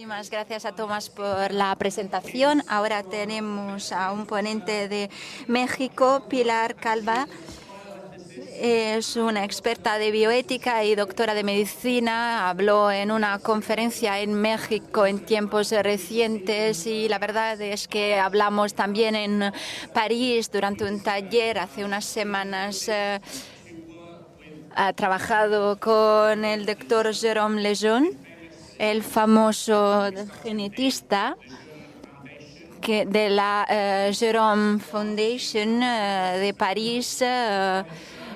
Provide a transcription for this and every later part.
Muchísimas gracias a Tomás por la presentación. Ahora tenemos a un ponente de México, Pilar Calva. Es una experta de bioética y doctora de medicina. Habló en una conferencia en México en tiempos recientes y la verdad es que hablamos también en París durante un taller hace unas semanas. Ha trabajado con el doctor Jérôme Lejeune, el famoso genetista de la Jérôme Foundation de París,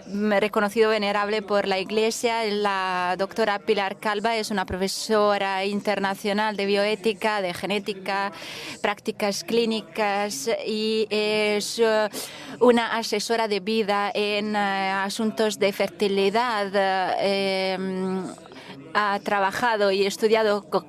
reconocido venerable por la Iglesia. La doctora Pilar Calva es una profesora internacional de bioética, de genética, prácticas clínicas y es una asesora de vida en asuntos de fertilidad. Ha trabajado y estudiado con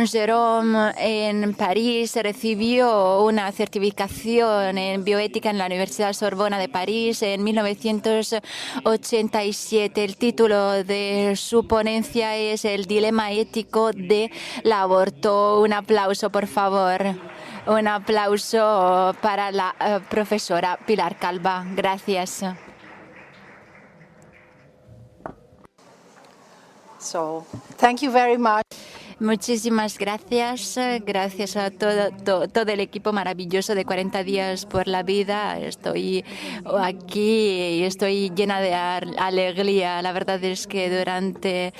Jérôme en París, recibió una certificación en bioética en la Universidad Sorbona de París en 1987. El título de su ponencia es El dilema ético del aborto. Un aplauso, por favor. Un aplauso para la profesora Pilar Calva. Gracias. Thank you very much. Muchísimas gracias. Gracias a todo el equipo maravilloso de 40 días por la vida. Estoy aquí y estoy llena de alegría. La verdad es que durante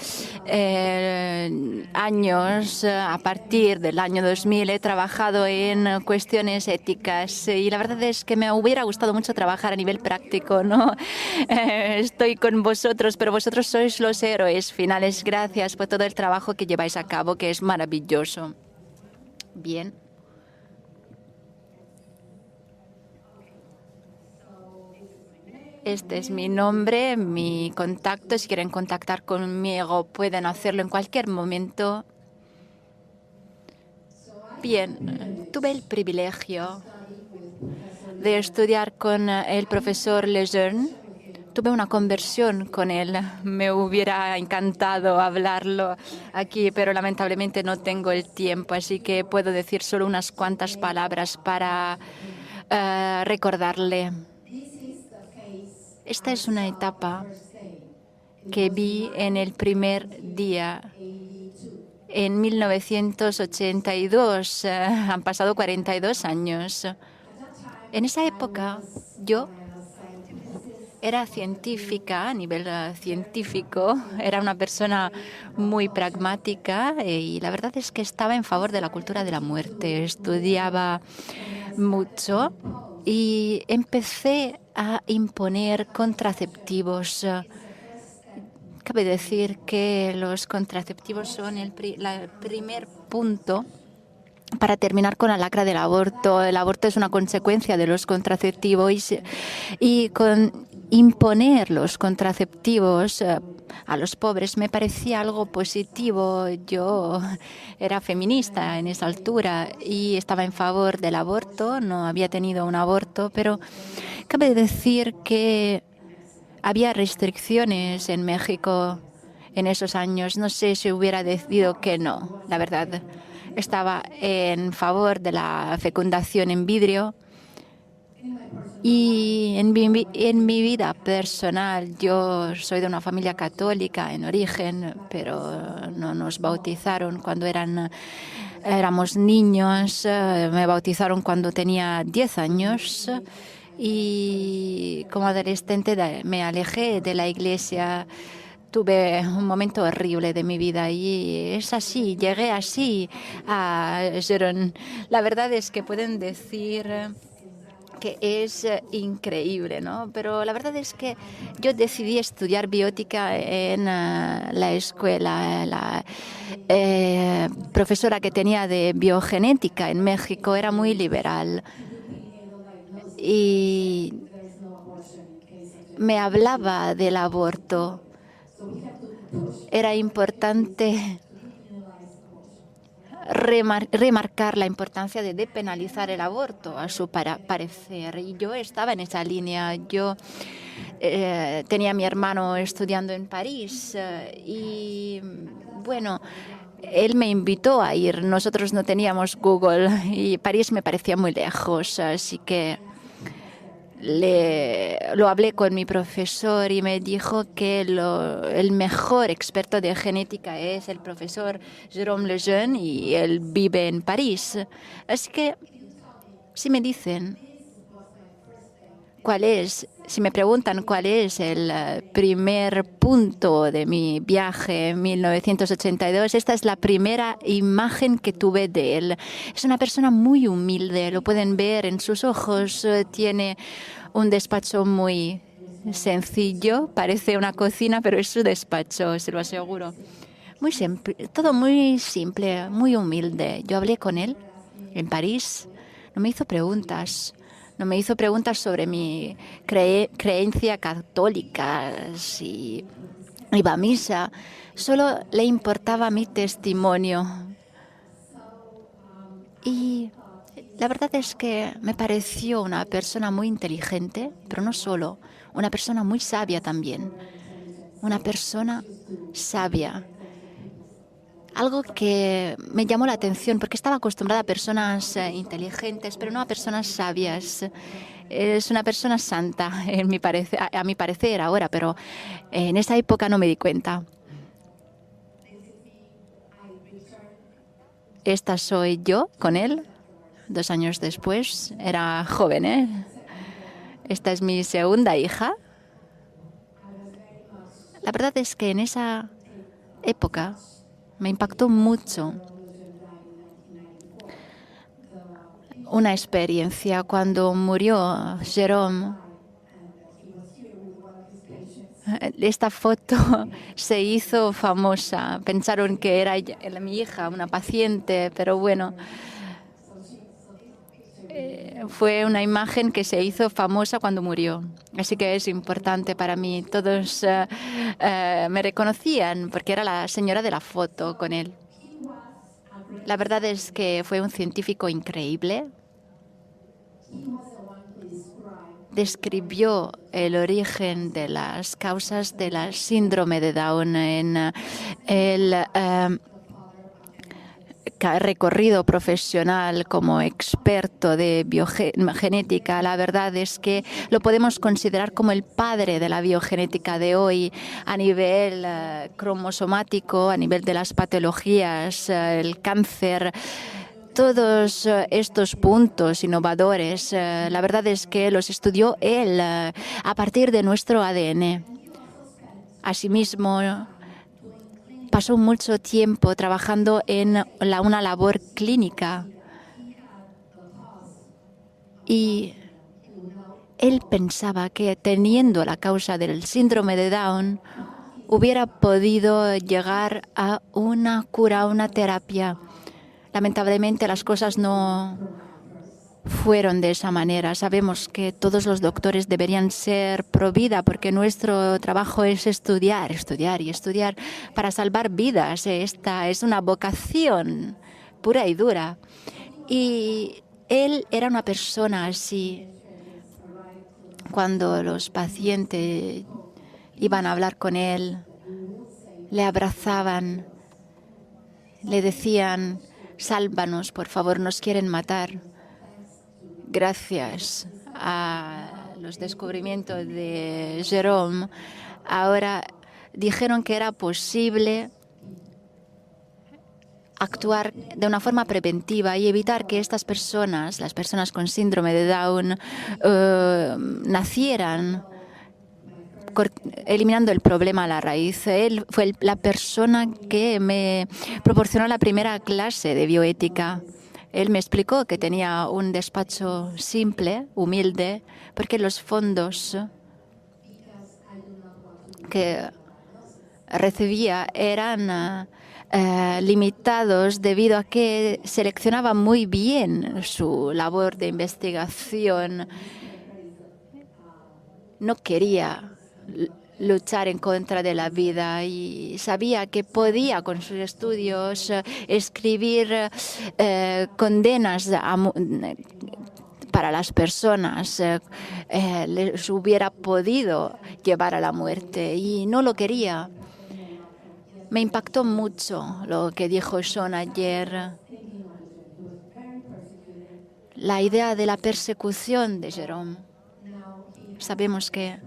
años, a partir del año 2000, he trabajado en cuestiones éticas y la verdad es que me hubiera gustado mucho trabajar a nivel práctico, ¿no? Estoy con vosotros, pero vosotros sois los héroes finales. Gracias por todo el trabajo que lleváis a cabo, que es maravilloso. Bien. Este es mi nombre, mi contacto. Si quieren contactar conmigo, pueden hacerlo en cualquier momento. Bien, tuve el privilegio de estudiar con el profesor Lejeune. Tuve una conversión con él. Me hubiera encantado hablarlo aquí, pero lamentablemente no tengo el tiempo, así que puedo decir solo unas cuantas palabras para recordarle. Esta es una etapa que vi en el primer día, en 1982. Han pasado 42 años. En esa época yo era científica, a nivel científico, era una persona muy pragmática y la verdad es que estaba en favor de la cultura de la muerte. Estudiaba mucho y empecé a imponer contraceptivos. Cabe decir que los contraceptivos son el primer punto para terminar con la lacra del aborto. El aborto es una consecuencia de los contraceptivos y con imponer los contraceptivos a los pobres me parecía algo positivo. Yo era feminista en esa altura y estaba en favor del aborto. No había tenido un aborto, pero cabe decir que había restricciones en México en esos años. No sé si hubiera decidido que no, la verdad. Estaba en favor de la fecundación in vitro. Y en mi vida personal, yo soy de una familia católica en origen, pero no nos bautizaron cuando éramos niños. Me bautizaron cuando tenía 10 años y como adolescente me alejé de la iglesia. Tuve un momento horrible de mi vida y es así, llegué así a Jérôme. La verdad es que pueden decir que es increíble, ¿no? Pero la verdad es que yo decidí estudiar bioética en la escuela. La profesora que tenía de biogenética en México era muy liberal y me hablaba del aborto. Era importante remarcar la importancia de depenalizar el aborto, a su parecer. Y yo estaba en esa línea. Yo tenía a mi hermano estudiando en París y, bueno, Él me invitó a ir. Nosotros no teníamos Google y París me parecía muy lejos, así que lo hablé con mi profesor y me dijo que el mejor experto de genética es el profesor Jérôme Lejeune y él vive en París. Así que si me dicen si me preguntan cuál es el primer punto de mi viaje en 1982, esta es la primera imagen que tuve de él. Es una persona muy humilde, lo pueden ver en sus ojos, tiene un despacho muy sencillo, parece una cocina, pero es su despacho, se lo aseguro. Muy simple, todo muy simple, muy humilde. Yo hablé con él en París, no me hizo preguntas. No me hizo preguntas sobre mi creencia católica, si iba a misa. Solo le importaba mi testimonio. Y la verdad es que me pareció una persona muy inteligente, pero no solo, una persona muy sabia también. Una persona sabia. Algo que me llamó la atención porque estaba acostumbrada a personas inteligentes, pero no a personas sabias. Es una persona santa, a mi parecer ahora, pero en esa época no me di cuenta. Esta soy yo con él, 2 años después. Era joven, ¿eh? Esta es mi segunda hija. La verdad es que en esa época me impactó mucho una experiencia cuando murió Jérôme. Esta foto se hizo famosa. Pensaron que era mi hija, una paciente, pero bueno, fue una imagen que se hizo famosa cuando murió. Así que es importante para mí. Todos me reconocían porque era la señora de la foto con él. La verdad es que fue un científico increíble. Describió el origen de las causas de la síndrome de Down en el recorrido profesional como experto de biogenética. La verdad es que lo podemos considerar como el padre de la biogenética de hoy a nivel cromosomático, a nivel de las patologías, el cáncer. Todos estos puntos innovadores, la verdad es que los estudió él a partir de nuestro ADN. Asimismo, pasó mucho tiempo trabajando en una labor clínica y él pensaba que teniendo la causa del síndrome de Down hubiera podido llegar a una cura, a una terapia. Lamentablemente las cosas no fueron de esa manera. Sabemos que todos los doctores deberían ser pro vida porque nuestro trabajo es estudiar, estudiar y estudiar para salvar vidas. Esta es una vocación pura y dura. Y él era una persona así. Cuando los pacientes iban a hablar con él, le abrazaban, le decían: sálvanos, por favor, nos quieren matar. Gracias a los descubrimientos de Jérôme, ahora dijeron que era posible actuar de una forma preventiva y evitar que estas personas, las personas con síndrome de Down, nacieran eliminando el problema a la raíz. Él fue la persona que me proporcionó la primera clase de bioética. Él me explicó que tenía un despacho simple, humilde, porque los fondos que recibía eran limitados debido a que seleccionaba muy bien su labor de investigación. No quería luchar en contra de la vida y sabía que podía con sus estudios escribir condenas para las personas, les hubiera podido llevar a la muerte y no lo quería. Me impactó mucho lo que dijo Sean ayer. La idea de la persecución de Jerome. Sabemos que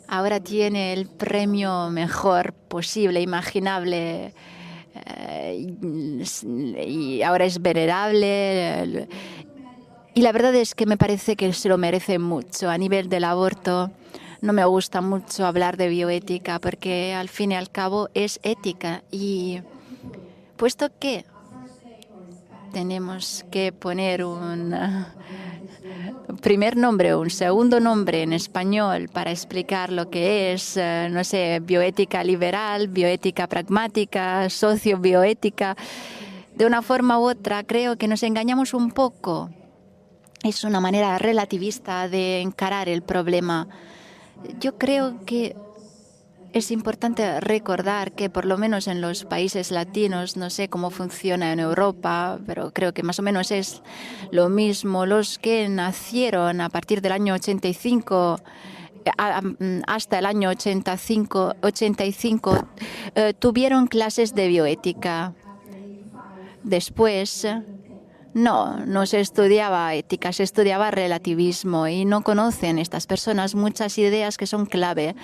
ahora tiene el premio mejor posible, imaginable, y ahora es venerable. Y la verdad es que me parece que se lo merece mucho. A nivel del aborto, no me gusta mucho hablar de bioética porque al fin y al cabo es ética. Y puesto que tenemos que poner un primer nombre o un segundo nombre en español para explicar lo que es, no sé, bioética liberal, bioética pragmática, sociobioética, de una forma u otra, creo que nos engañamos un poco. Es una manera relativista de encarar el problema. Yo creo que es importante recordar que por lo menos en los países latinos, no sé cómo funciona en Europa, pero creo que más o menos es lo mismo. Los que nacieron a partir del año 85 hasta el año 85 tuvieron clases de bioética. Después no se estudiaba ética, se estudiaba relativismo y no conocen estas personas muchas ideas que son clave.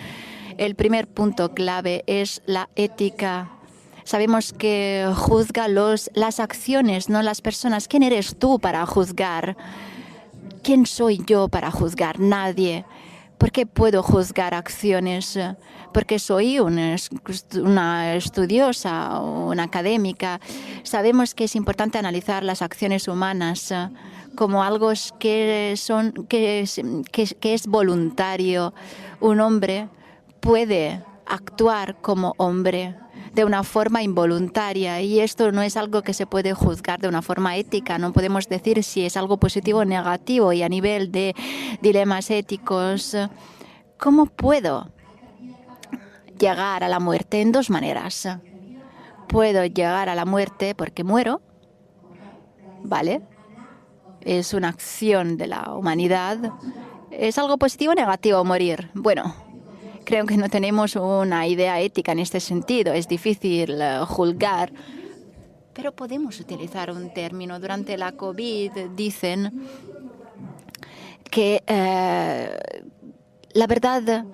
El primer punto clave es la ética. Sabemos que juzga las acciones, no las personas. ¿Quién eres tú para juzgar? ¿Quién soy yo para juzgar? Nadie. ¿Por qué puedo juzgar acciones? Porque soy una estudiosa o una académica. Sabemos que es importante analizar las acciones humanas como algo que es voluntario. Un hombre puede actuar como hombre de una forma involuntaria y esto no es algo que se puede juzgar de una forma ética. No podemos decir si es algo positivo o negativo. Y a nivel de dilemas éticos, ¿cómo puedo llegar a la muerte? En dos maneras. Puedo llegar a la muerte porque muero, ¿vale? Es una acción de la humanidad. ¿Es algo positivo o negativo morir? Bueno, creo que no tenemos una idea ética en este sentido. Es difícil juzgar, pero podemos utilizar un término. Durante la COVID dicen que la verdad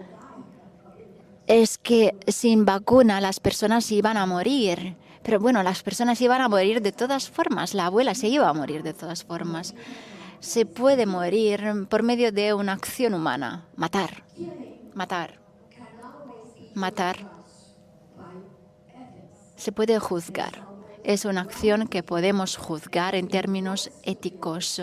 es que sin vacuna las personas iban a morir. Pero bueno, las personas iban a morir de todas formas. La abuela se iba a morir de todas formas. Se puede morir por medio de una acción humana. Matar. Se puede juzgar. Es una acción que podemos juzgar en términos éticos.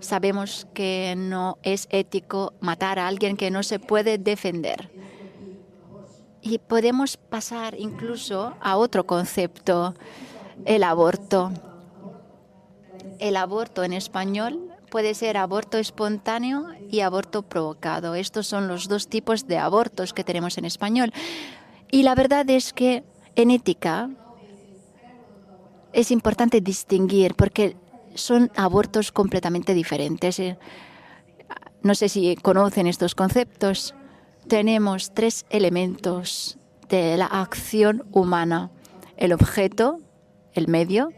Sabemos que no es ético matar a alguien que no se puede defender. Y podemos pasar incluso a otro concepto, el aborto. El aborto en español puede ser aborto espontáneo y aborto provocado. Estos son los dos tipos de abortos que tenemos en español. Y la verdad es que en ética es importante distinguir porque son abortos completamente diferentes. No sé si conocen estos conceptos. Tenemos tres elementos de la acción humana. El objeto, el medio,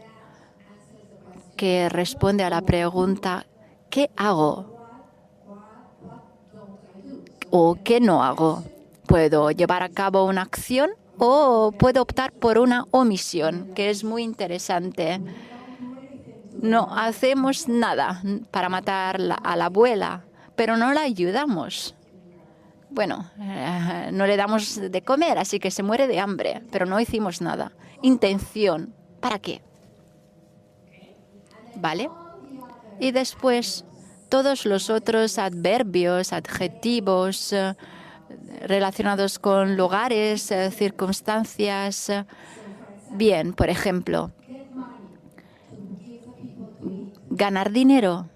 que responde a la pregunta ¿qué hago? ¿O qué no hago? ¿Puedo llevar a cabo una acción o puedo optar por una omisión? Que es muy interesante. No hacemos nada para matar a la abuela, pero no la ayudamos. Bueno, no le damos de comer, así que se muere de hambre, pero no hicimos nada. Intención, ¿para qué? ¿Vale? Y después, todos los otros adverbios, adjetivos relacionados con lugares, circunstancias. Bien, por ejemplo, ganar dinero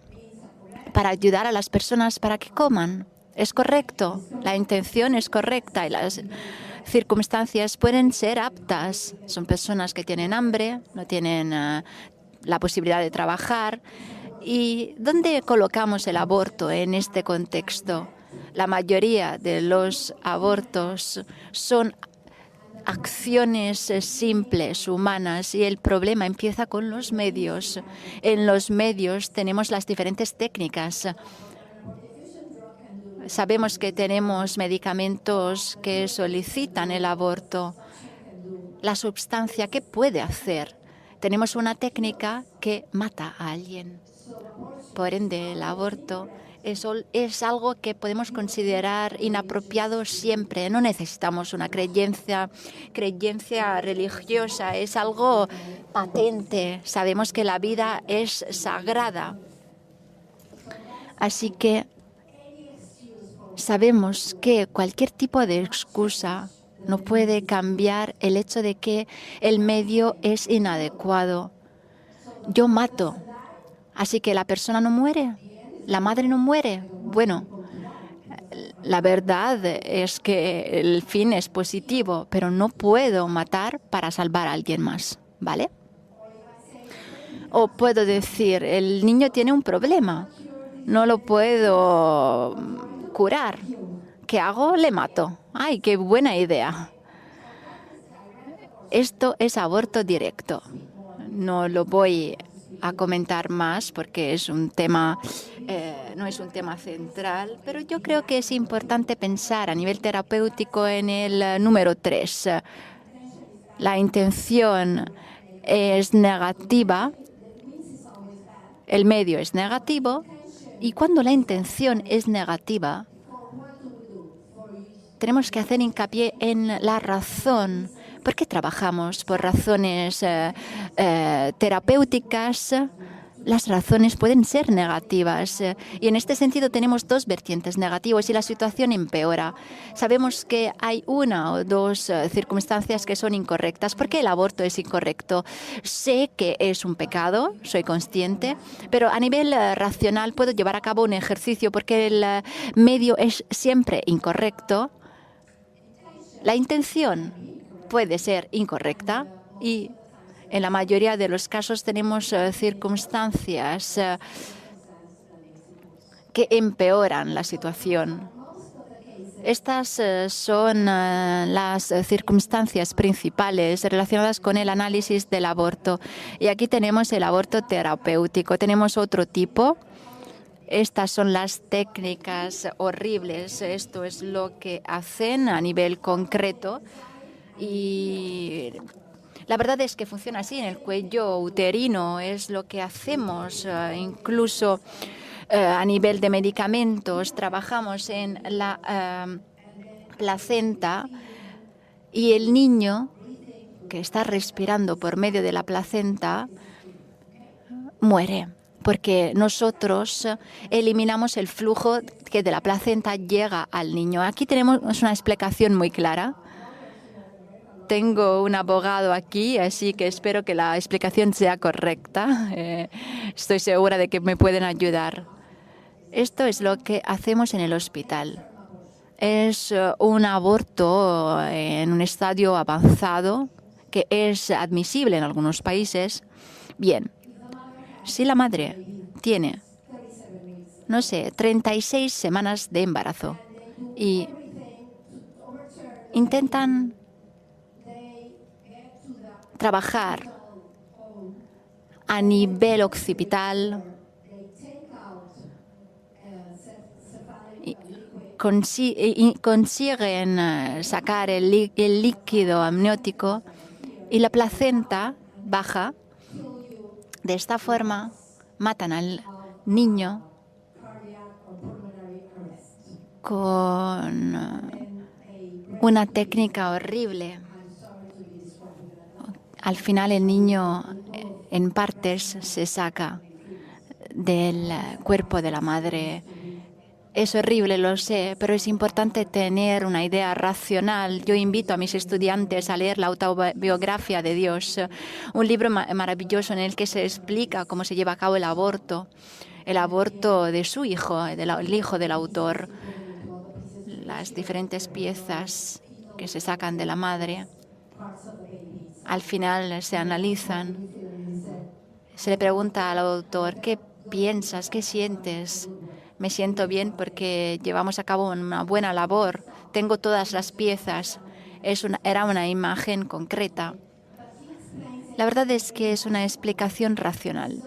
para ayudar a las personas para que coman. Es correcto, la intención es correcta y las circunstancias pueden ser aptas. Son personas que tienen hambre, no tienen la posibilidad de trabajar. ¿Y dónde colocamos el aborto en este contexto? La mayoría de los abortos son acciones simples, humanas, y el problema empieza con los medios. En los medios tenemos las diferentes técnicas. Sabemos que tenemos medicamentos que solicitan el aborto. La sustancia, ¿qué puede hacer? Tenemos una técnica que mata a alguien. Por ende, el aborto es algo que podemos considerar inapropiado siempre. No necesitamos una creencia religiosa. Es algo patente. Sabemos que la vida es sagrada. Así que sabemos que cualquier tipo de excusa no puede cambiar el hecho de que el medio es inadecuado. Yo mato, así que la persona no muere, la madre no muere. Bueno, la verdad es que el fin es positivo, pero no puedo matar para salvar a alguien más, ¿vale? O puedo decir, el niño tiene un problema, no lo puedo curar. ¿Qué hago? Le mato. ¡Ay, qué buena idea! Esto es aborto directo. No lo voy a comentar más porque es un tema, no es un tema central, pero yo creo que es importante pensar a nivel terapéutico en el número 3. La intención es negativa, el medio es negativo, y cuando la intención es negativa, tenemos que hacer hincapié en la razón. ¿Por qué trabajamos? Por razones terapéuticas. Las razones pueden ser negativas. Y en este sentido tenemos dos vertientes negativas y la situación empeora. Sabemos que hay una o dos circunstancias que son incorrectas. ¿Por qué el aborto es incorrecto? Sé que es un pecado, soy consciente, pero a nivel racional puedo llevar a cabo un ejercicio porque el medio es siempre incorrecto. La intención puede ser incorrecta y en la mayoría de los casos tenemos circunstancias que empeoran la situación. Estas son las circunstancias principales relacionadas con el análisis del aborto. Y aquí tenemos el aborto terapéutico. Tenemos otro tipo. Estas son las técnicas horribles. Esto es lo que hacen a nivel concreto. Y la verdad es que funciona así en el cuello uterino. Es lo que hacemos. Incluso a nivel de medicamentos, trabajamos en la placenta y el niño que está respirando por medio de la placenta muere, porque nosotros eliminamos el flujo que de la placenta llega al niño. Aquí tenemos una explicación muy clara. Tengo un abogado aquí, así que espero que la explicación sea correcta. Estoy segura de que me pueden ayudar. Esto es lo que hacemos en el hospital. Es un aborto en un estadio avanzado que es admisible en algunos países. Bien, si la madre tiene, no sé, 36 semanas de embarazo y intentan trabajar a nivel occipital, consiguen sacar el líquido amniótico y la placenta baja. De esta forma matan al niño con una técnica horrible. Al final el niño en partes se saca del cuerpo de la madre. Es horrible, lo sé, pero es importante tener una idea racional. Yo invito a mis estudiantes a leer la autobiografía de Dios, un libro maravilloso en el que se explica cómo se lleva a cabo el aborto de su hijo, el hijo del autor, las diferentes piezas que se sacan de la madre. Al final se analizan. Se le pregunta al autor, ¿qué piensas? ¿Qué sientes? Me siento bien porque llevamos a cabo una buena labor. Tengo todas las piezas. era una imagen concreta. La verdad es que es una explicación racional.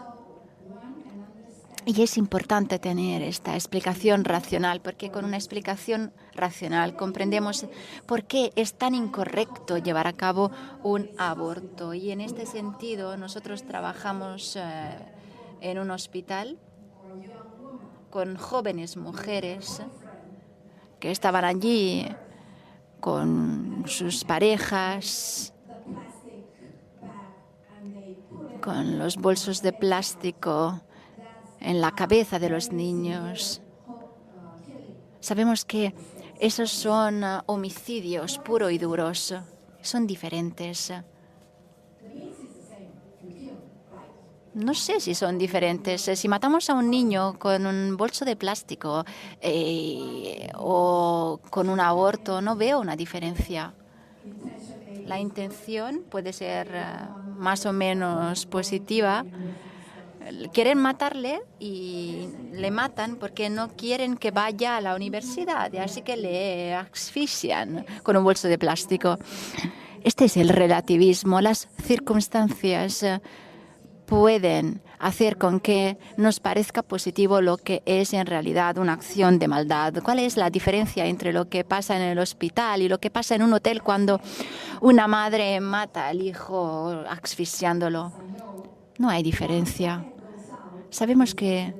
Y es importante tener esta explicación racional, porque con una explicación racional comprendemos por qué es tan incorrecto llevar a cabo un aborto. Y en este sentido, nosotros trabajamos en un hospital con jóvenes mujeres que estaban allí con sus parejas, con los bolsos de plástico en la cabeza de los niños. Sabemos que esos son homicidios puros y duros, son diferentes. No sé si son diferentes. Si matamos a un niño con un bolso de plástico o con un aborto, no veo una diferencia. La intención puede ser más o menos positiva. Quieren matarle y le matan porque no quieren que vaya a la universidad, y así que le asfixian con un bolso de plástico. Este es el relativismo. Las circunstancias pueden hacer con que nos parezca positivo lo que es en realidad una acción de maldad. ¿Cuál es la diferencia entre lo que pasa en el hospital y lo que pasa en un hotel cuando una madre mata al hijo asfixiándolo? No hay diferencia. Sabemos que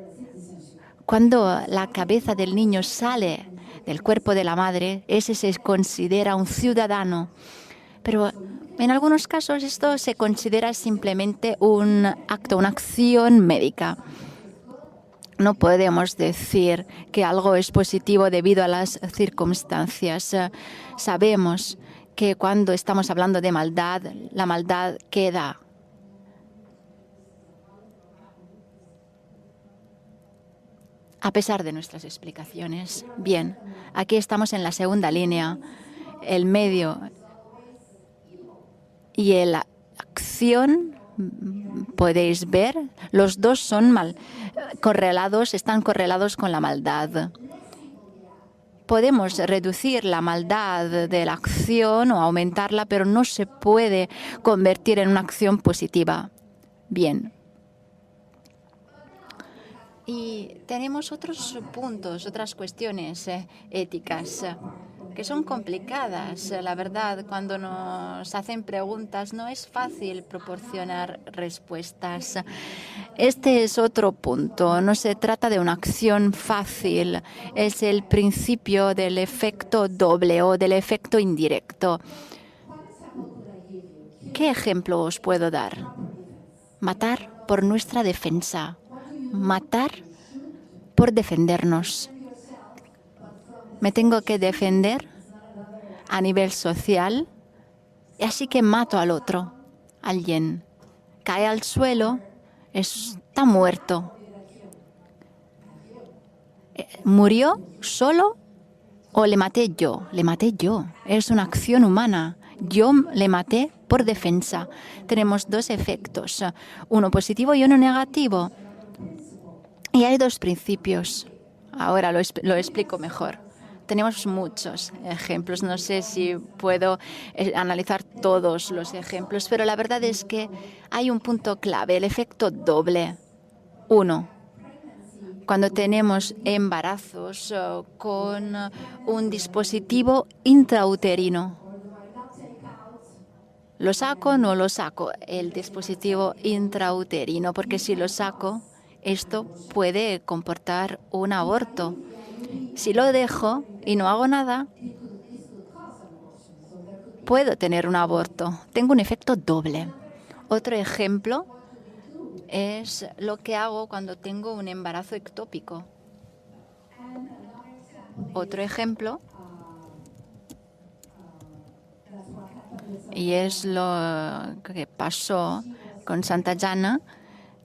cuando la cabeza del niño sale del cuerpo de la madre, ese se considera un ciudadano. Pero en algunos casos esto se considera simplemente un acto, una acción médica. No podemos decir que algo es positivo debido a las circunstancias. Sabemos que cuando estamos hablando de maldad, la maldad queda. A pesar de nuestras explicaciones. Bien, aquí estamos en la segunda línea. El medio y la acción, podéis ver, los dos son están correlados con la maldad. Podemos reducir la maldad de la acción o aumentarla, pero no se puede convertir en una acción positiva. Bien. Y tenemos otros puntos, otras cuestiones éticas que son complicadas. La verdad, cuando nos hacen preguntas no es fácil proporcionar respuestas. Este es otro punto. No se trata de una acción fácil. Es el principio del efecto doble o del efecto indirecto. ¿Qué ejemplo os puedo dar? Matar por nuestra defensa. Matar por defendernos. Me tengo que defender a nivel social, así que mato al otro. Alguien cae al suelo, está muerto. ¿Murió solo o le maté yo? Le maté yo. Es una acción humana. Yo le maté por defensa. Tenemos dos efectos, uno positivo y uno negativo. Y hay dos principios. Ahora lo explico mejor. Tenemos muchos ejemplos. No sé si puedo analizar todos los ejemplos, pero la verdad es que hay un punto clave, el efecto doble. Uno, cuando tenemos embarazos con un dispositivo intrauterino. ¿Lo saco o no lo saco? El dispositivo intrauterino, porque si lo saco, esto puede comportar un aborto. Si lo dejo y no hago nada, puedo tener un aborto. Tengo un efecto doble. Otro ejemplo es lo que hago cuando tengo un embarazo ectópico. Otro ejemplo, y es lo que pasó con Santa Jana.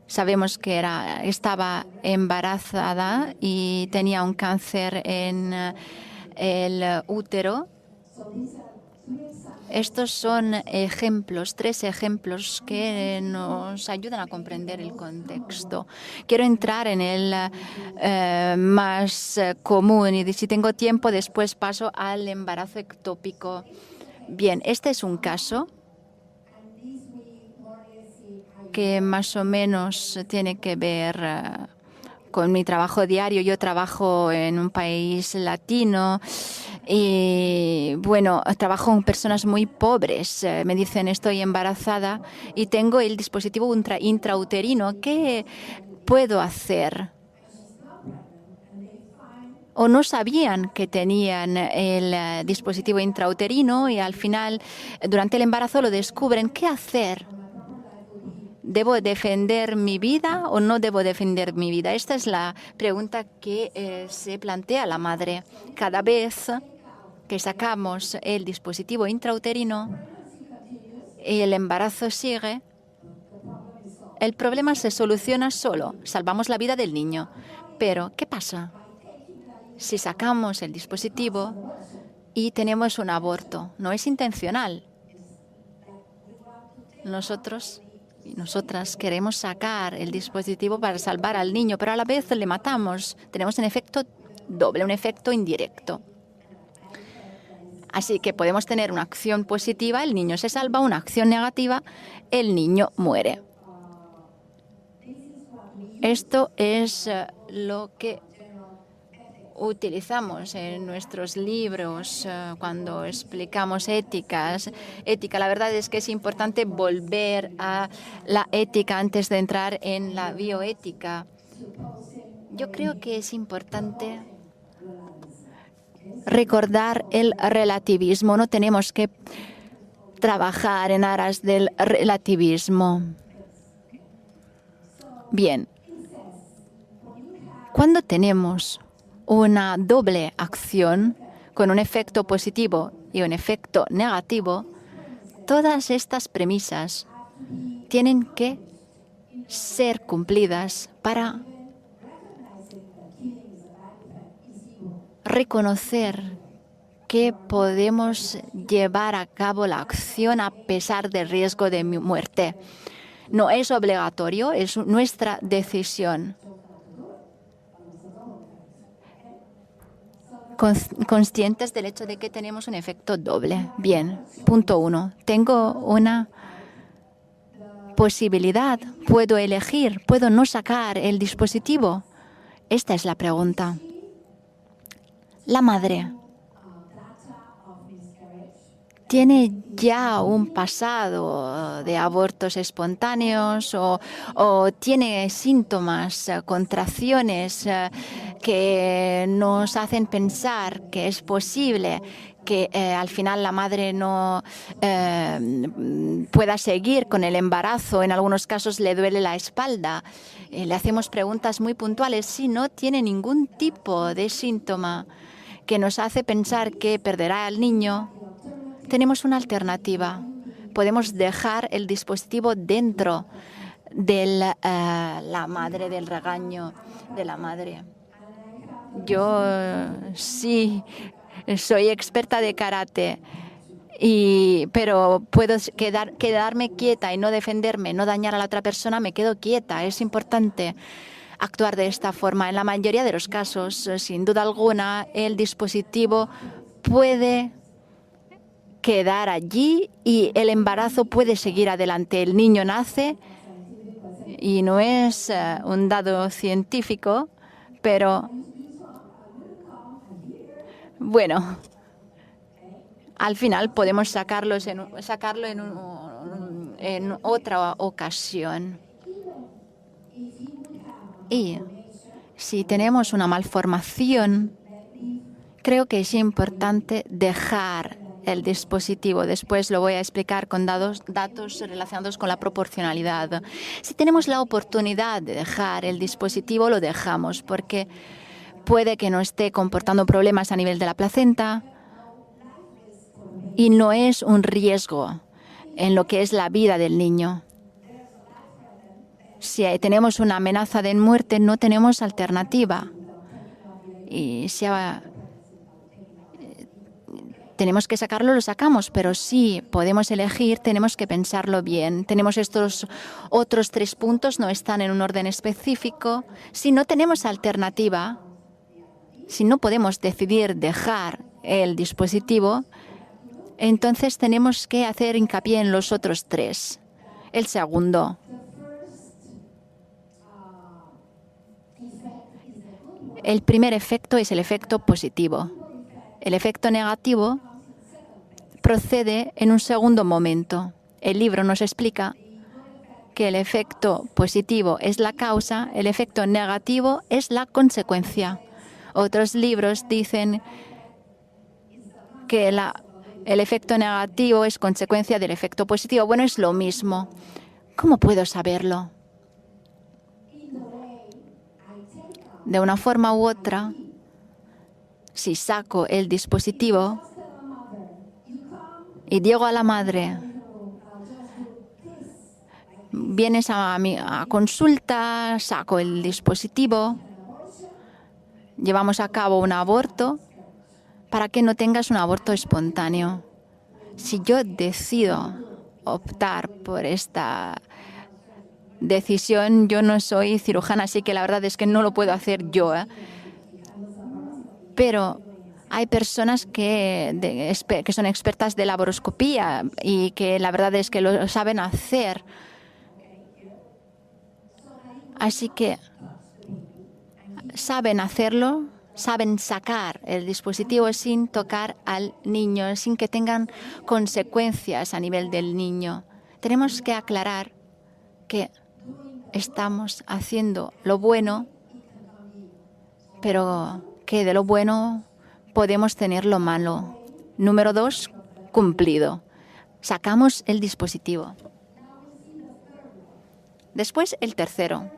Sabemos que estaba embarazada y tenía un cáncer en el útero. Estos son ejemplos, 3 ejemplos que nos ayudan a comprender el contexto. Quiero entrar en el más común y si tengo tiempo después paso al embarazo ectópico. Bien, este es un caso que más o menos tiene que ver con mi trabajo diario. Yo trabajo en un país latino y, bueno, trabajo con personas muy pobres. Me dicen, estoy embarazada y tengo el dispositivo intrauterino. ¿Qué puedo hacer? O no sabían que tenían el dispositivo intrauterino y al final, durante el embarazo, lo descubren. ¿Qué hacer? ¿Debo defender mi vida o no debo defender mi vida? Esta es la pregunta que se plantea la madre. Cada vez que sacamos el dispositivo intrauterino y el embarazo sigue, el problema se soluciona solo. Salvamos la vida del niño. Pero, ¿qué pasa si sacamos el dispositivo y tenemos un aborto? No es intencional. Nosotros y nosotras queremos sacar el dispositivo para salvar al niño, pero a la vez le matamos. Tenemos un efecto doble, un efecto indirecto. Así que podemos tener una acción positiva, el niño se salva, una acción negativa, el niño muere. Esto es lo que utilizamos en nuestros libros cuando explicamos ética. La verdad es que es importante volver a la ética antes de entrar en la bioética. Yo creo que es importante recordar el relativismo. No tenemos que trabajar en aras del relativismo. Bien, cuando tenemos una doble acción con un efecto positivo y un efecto negativo, todas estas premisas tienen que ser cumplidas para reconocer que podemos llevar a cabo la acción a pesar del riesgo de muerte. No es obligatorio, es nuestra decisión. Conscientes del hecho de que tenemos un efecto doble. Bien, punto 1. Tengo una posibilidad. ¿Puedo elegir? ¿Puedo no sacar el dispositivo? Esta es la pregunta. La madre tiene ya un pasado de abortos espontáneos o tiene síntomas, contracciones que nos hacen pensar que es posible que al final la madre no pueda seguir con el embarazo. En algunos casos le duele la espalda. Le hacemos preguntas muy puntuales. Si no tiene ningún tipo de síntoma que nos hace pensar que perderá al niño, tenemos una alternativa. Podemos dejar el dispositivo dentro de la madre, del regaño de la madre. Yo sí soy experta de karate, pero puedo quedarme quieta y no defenderme, no dañar a la otra persona. Me quedo quieta. Es importante actuar de esta forma. En la mayoría de los casos, sin duda alguna, el dispositivo puede quedar allí y el embarazo puede seguir adelante. El niño nace y no es un dado científico, pero bueno, al final podemos sacarlo en otra ocasión. Y si tenemos una malformación, creo que es importante dejar el dispositivo. Después lo voy a explicar con datos relacionados con la proporcionalidad. Si tenemos la oportunidad de dejar el dispositivo, lo dejamos, porque puede que no esté comportando problemas a nivel de la placenta y no es un riesgo en lo que es la vida del niño. Si tenemos una amenaza de muerte, no tenemos alternativa. Y si tenemos que sacarlo, lo sacamos, pero si podemos elegir, tenemos que pensarlo bien. Tenemos estos otros 3 puntos, no están en un orden específico. Si no tenemos alternativa, si no podemos decidir dejar el dispositivo, Entonces tenemos que hacer hincapié en los otros tres. El segundo. El primer efecto es el efecto positivo. El efecto negativo procede en un segundo momento. El libro nos explica que el efecto positivo es la causa, el efecto negativo es la consecuencia. Otros libros dicen que el efecto negativo es consecuencia del efecto positivo. Bueno, es lo mismo. ¿Cómo puedo saberlo? De una forma u otra, si saco el dispositivo y digo a la madre, vienes a consulta, saco el dispositivo, llevamos a cabo un aborto para que no tengas un aborto espontáneo. Si yo decido optar por esta decisión, yo no soy cirujana, así que la verdad es que no lo puedo hacer yo. Pero hay personas que son expertas de laparoscopía y que la verdad es que lo saben hacer. Así que saben hacerlo, saben sacar el dispositivo sin tocar al niño, sin que tengan consecuencias a nivel del niño. Tenemos que aclarar que estamos haciendo lo bueno, pero que de lo bueno podemos tener lo malo. Número 2, cumplido. Sacamos el dispositivo. Después el tercero.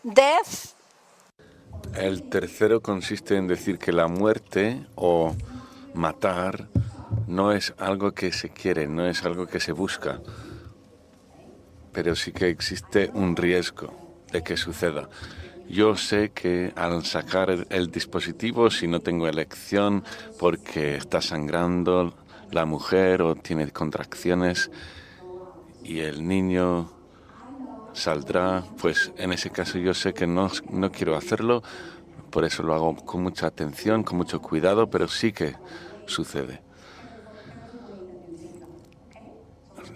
Death. El tercero consiste en decir que la muerte o matar no es algo que se quiere, no es algo que se busca, pero sí que existe un riesgo de que suceda. Yo sé que al sacar el dispositivo, si no tengo elección porque está sangrando la mujer o tiene contracciones y el niño saldrá, pues en ese caso yo sé que no quiero hacerlo, por eso lo hago con mucha atención, con mucho cuidado, pero sí que sucede.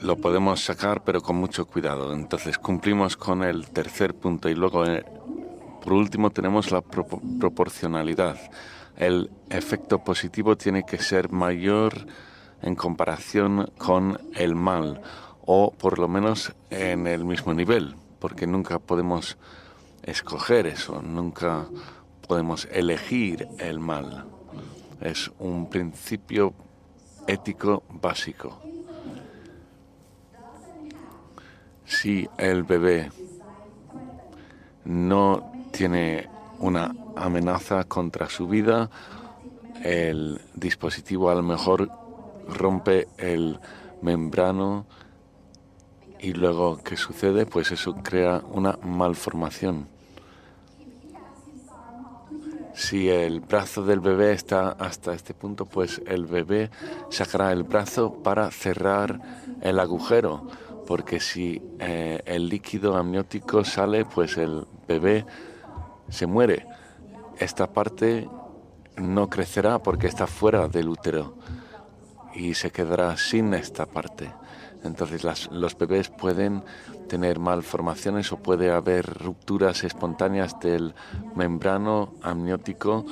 Lo podemos sacar, pero con mucho cuidado. Entonces cumplimos con el tercer punto y luego, por último, tenemos la proporcionalidad. El efecto positivo tiene que ser mayor en comparación con el mal, o por lo menos en el mismo nivel, porque nunca podemos escoger eso, nunca podemos elegir el mal. Es un principio ético básico. Si el bebé no tiene una amenaza contra su vida, el dispositivo a lo mejor rompe el membrano y luego, ¿qué sucede? Pues eso crea una malformación. Si el brazo del bebé está hasta este punto, pues el bebé sacará el brazo para cerrar el agujero, porque si el líquido amniótico sale, pues el bebé se muere. Esta parte no crecerá porque está fuera del útero y se quedará sin esta parte. Entonces los bebés pueden tener malformaciones o puede haber rupturas espontáneas del membrano amniótico.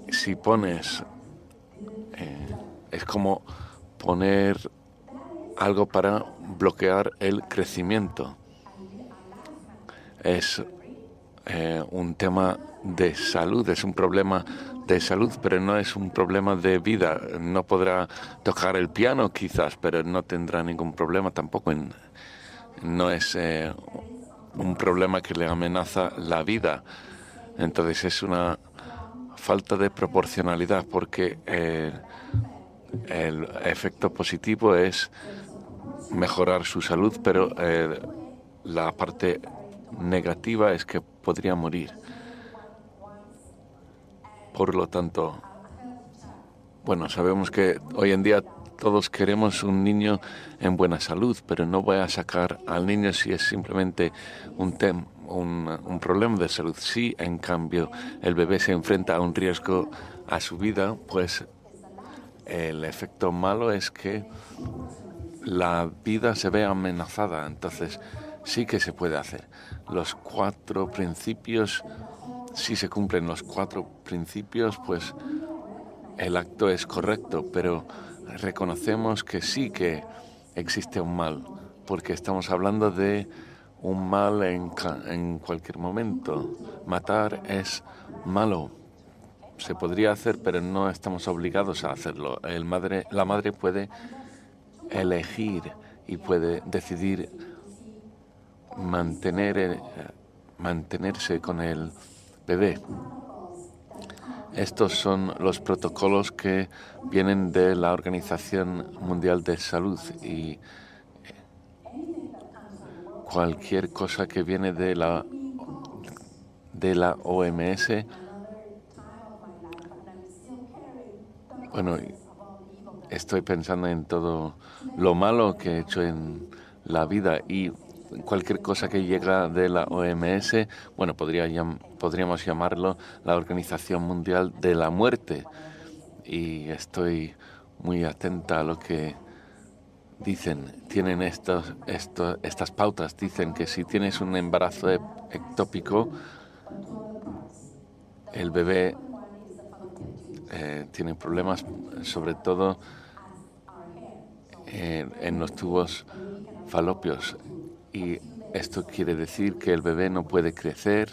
Si pones, es como poner algo para bloquear el crecimiento. Es un tema de salud, es un problema de salud, pero no es un problema de vida. No podrá tocar el piano quizás, pero no tendrá ningún problema tampoco. No es un problema que le amenaza la vida. Entonces es una falta de proporcionalidad, porque el efecto positivo es mejorar su salud, pero la parte negativa es que podría morir. Por lo tanto, bueno, sabemos que hoy en día todos queremos un niño en buena salud, pero no voy a sacar al niño si es simplemente un problema de salud. Si, en cambio, el bebé se enfrenta a un riesgo a su vida, pues El efecto malo es que la vida se ve amenazada, entonces sí que se puede hacer. Los 4 principios, si se cumplen los 4 principios, pues el acto es correcto, pero reconocemos que sí que existe un mal, porque estamos hablando de un mal en cualquier momento. Matar es malo. Se podría hacer, pero no estamos obligados a hacerlo. La madre puede elegir y puede decidir mantenerse con el bebé. Estos son los protocolos que vienen de la Organización Mundial de Salud y cualquier cosa que viene de la OMS. Bueno, estoy pensando en todo lo malo que he hecho en la vida y cualquier cosa que llega de la OMS, bueno, podríamos llamarlo la Organización Mundial de la Muerte. Y estoy muy atenta a lo que dicen. Tienen estas pautas. Dicen que si tienes un embarazo ectópico, el bebé tiene problemas, sobre todo en los tubos falopios. Y esto quiere decir que el bebé no puede crecer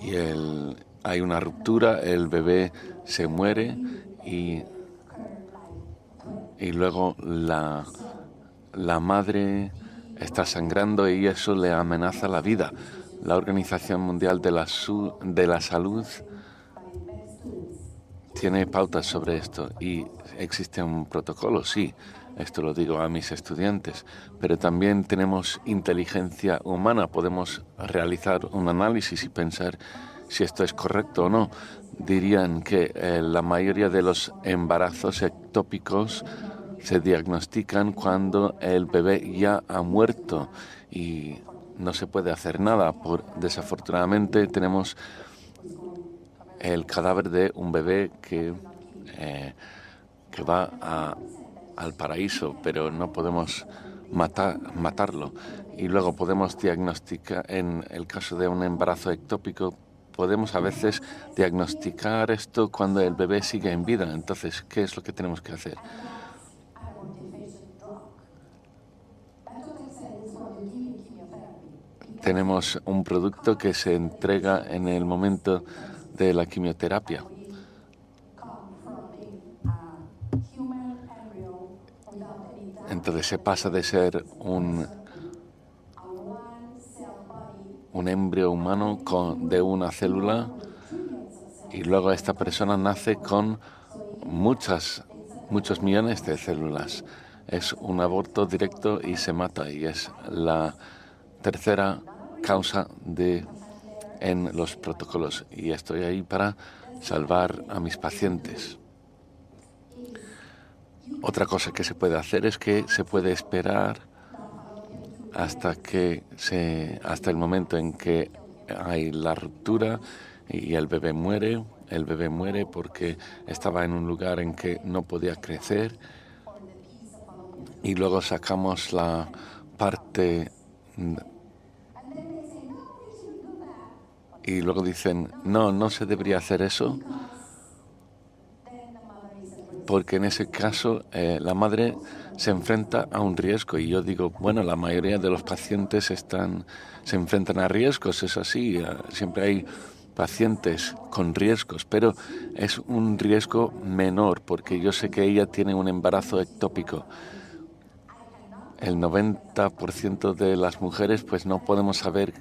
y hay una ruptura, el bebé se muere y luego la madre está sangrando y eso le amenaza la vida. La Organización Mundial de la Salud tiene pautas sobre esto y existe un protocolo, sí, esto lo digo a mis estudiantes, pero también tenemos inteligencia humana, podemos realizar un análisis y pensar si esto es correcto o no. Dirían que la mayoría de los embarazos ectópicos se diagnostican cuando el bebé ya ha muerto y no se puede hacer nada. Desafortunadamente tenemos el cadáver de un bebé que va al paraíso, pero no podemos matarlo. Y luego podemos diagnosticar, en el caso de un embarazo ectópico, podemos a veces diagnosticar esto cuando el bebé sigue en vida. Entonces, ¿qué es lo que tenemos que hacer? Tenemos un producto que se entrega en el momento de la quimioterapia. Entonces se pasa de ser un embrión humano de una célula y luego esta persona nace con muchos millones de células. Es un aborto directo y se mata y es la tercera causa en los protocolos y estoy ahí para salvar a mis pacientes. Otra cosa que se puede hacer es que se puede esperar hasta el momento en que hay la ruptura y el bebé muere. El bebé muere porque estaba en un lugar en que no podía crecer y luego sacamos la parte y luego dicen, no se debería hacer eso porque en ese caso la madre se enfrenta a un riesgo. Y yo digo, bueno, la mayoría de los pacientes se enfrentan a riesgos, es así, siempre hay pacientes con riesgos, pero es un riesgo menor porque yo sé que ella tiene un embarazo ectópico. El 90% de las mujeres, pues no podemos saber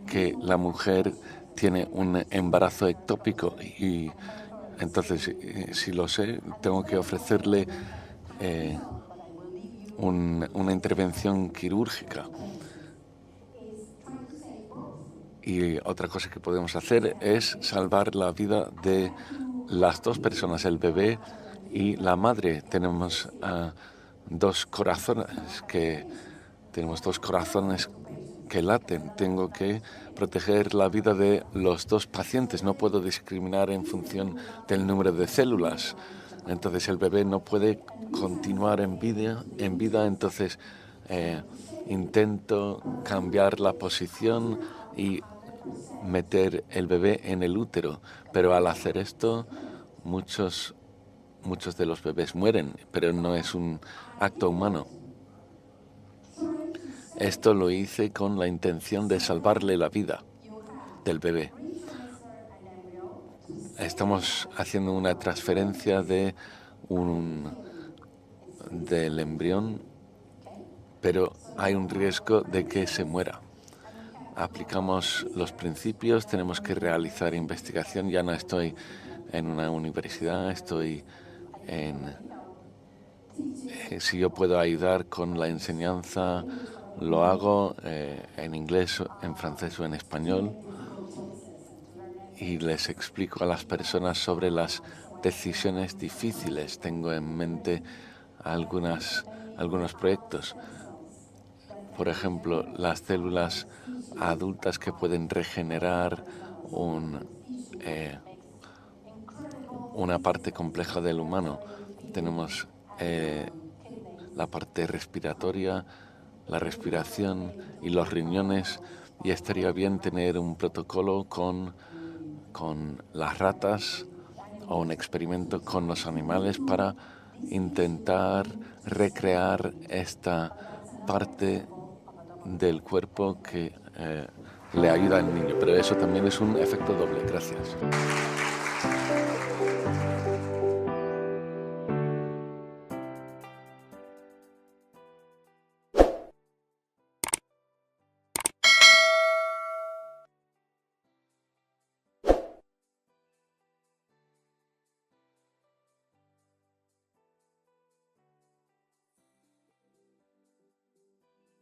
que la mujer tiene un embarazo ectópico y entonces, si lo sé, tengo que ofrecerle una intervención quirúrgica. Y otra cosa que podemos hacer es salvar la vida de las dos personas, el bebé y la madre. Tenemos dos corazones que laten. Tengo que proteger la vida de los dos pacientes. No puedo discriminar en función del número de células. Entonces el bebé no puede continuar en vida. Entonces intento cambiar la posición y meter el bebé en el útero. Pero al hacer esto, muchos de los bebés mueren, pero no es un acto humano. Esto lo hice con la intención de salvarle la vida del bebé. Estamos haciendo una transferencia del embrión, pero hay un riesgo de que se muera. Aplicamos los principios, tenemos que realizar investigación. Ya no estoy en una universidad, estoy si yo puedo ayudar con la enseñanza, lo hago en inglés, en francés o en español, y les explico a las personas sobre las decisiones difíciles. Tengo en mente algunos proyectos. Por ejemplo, las células adultas que pueden regenerar una parte compleja del humano. Tenemos la parte respiratoria, la respiración y los riñones, y estaría bien tener un protocolo con las ratas o un experimento con los animales para intentar recrear esta parte del cuerpo que le ayuda al niño. Pero eso también es un efecto doble. Gracias.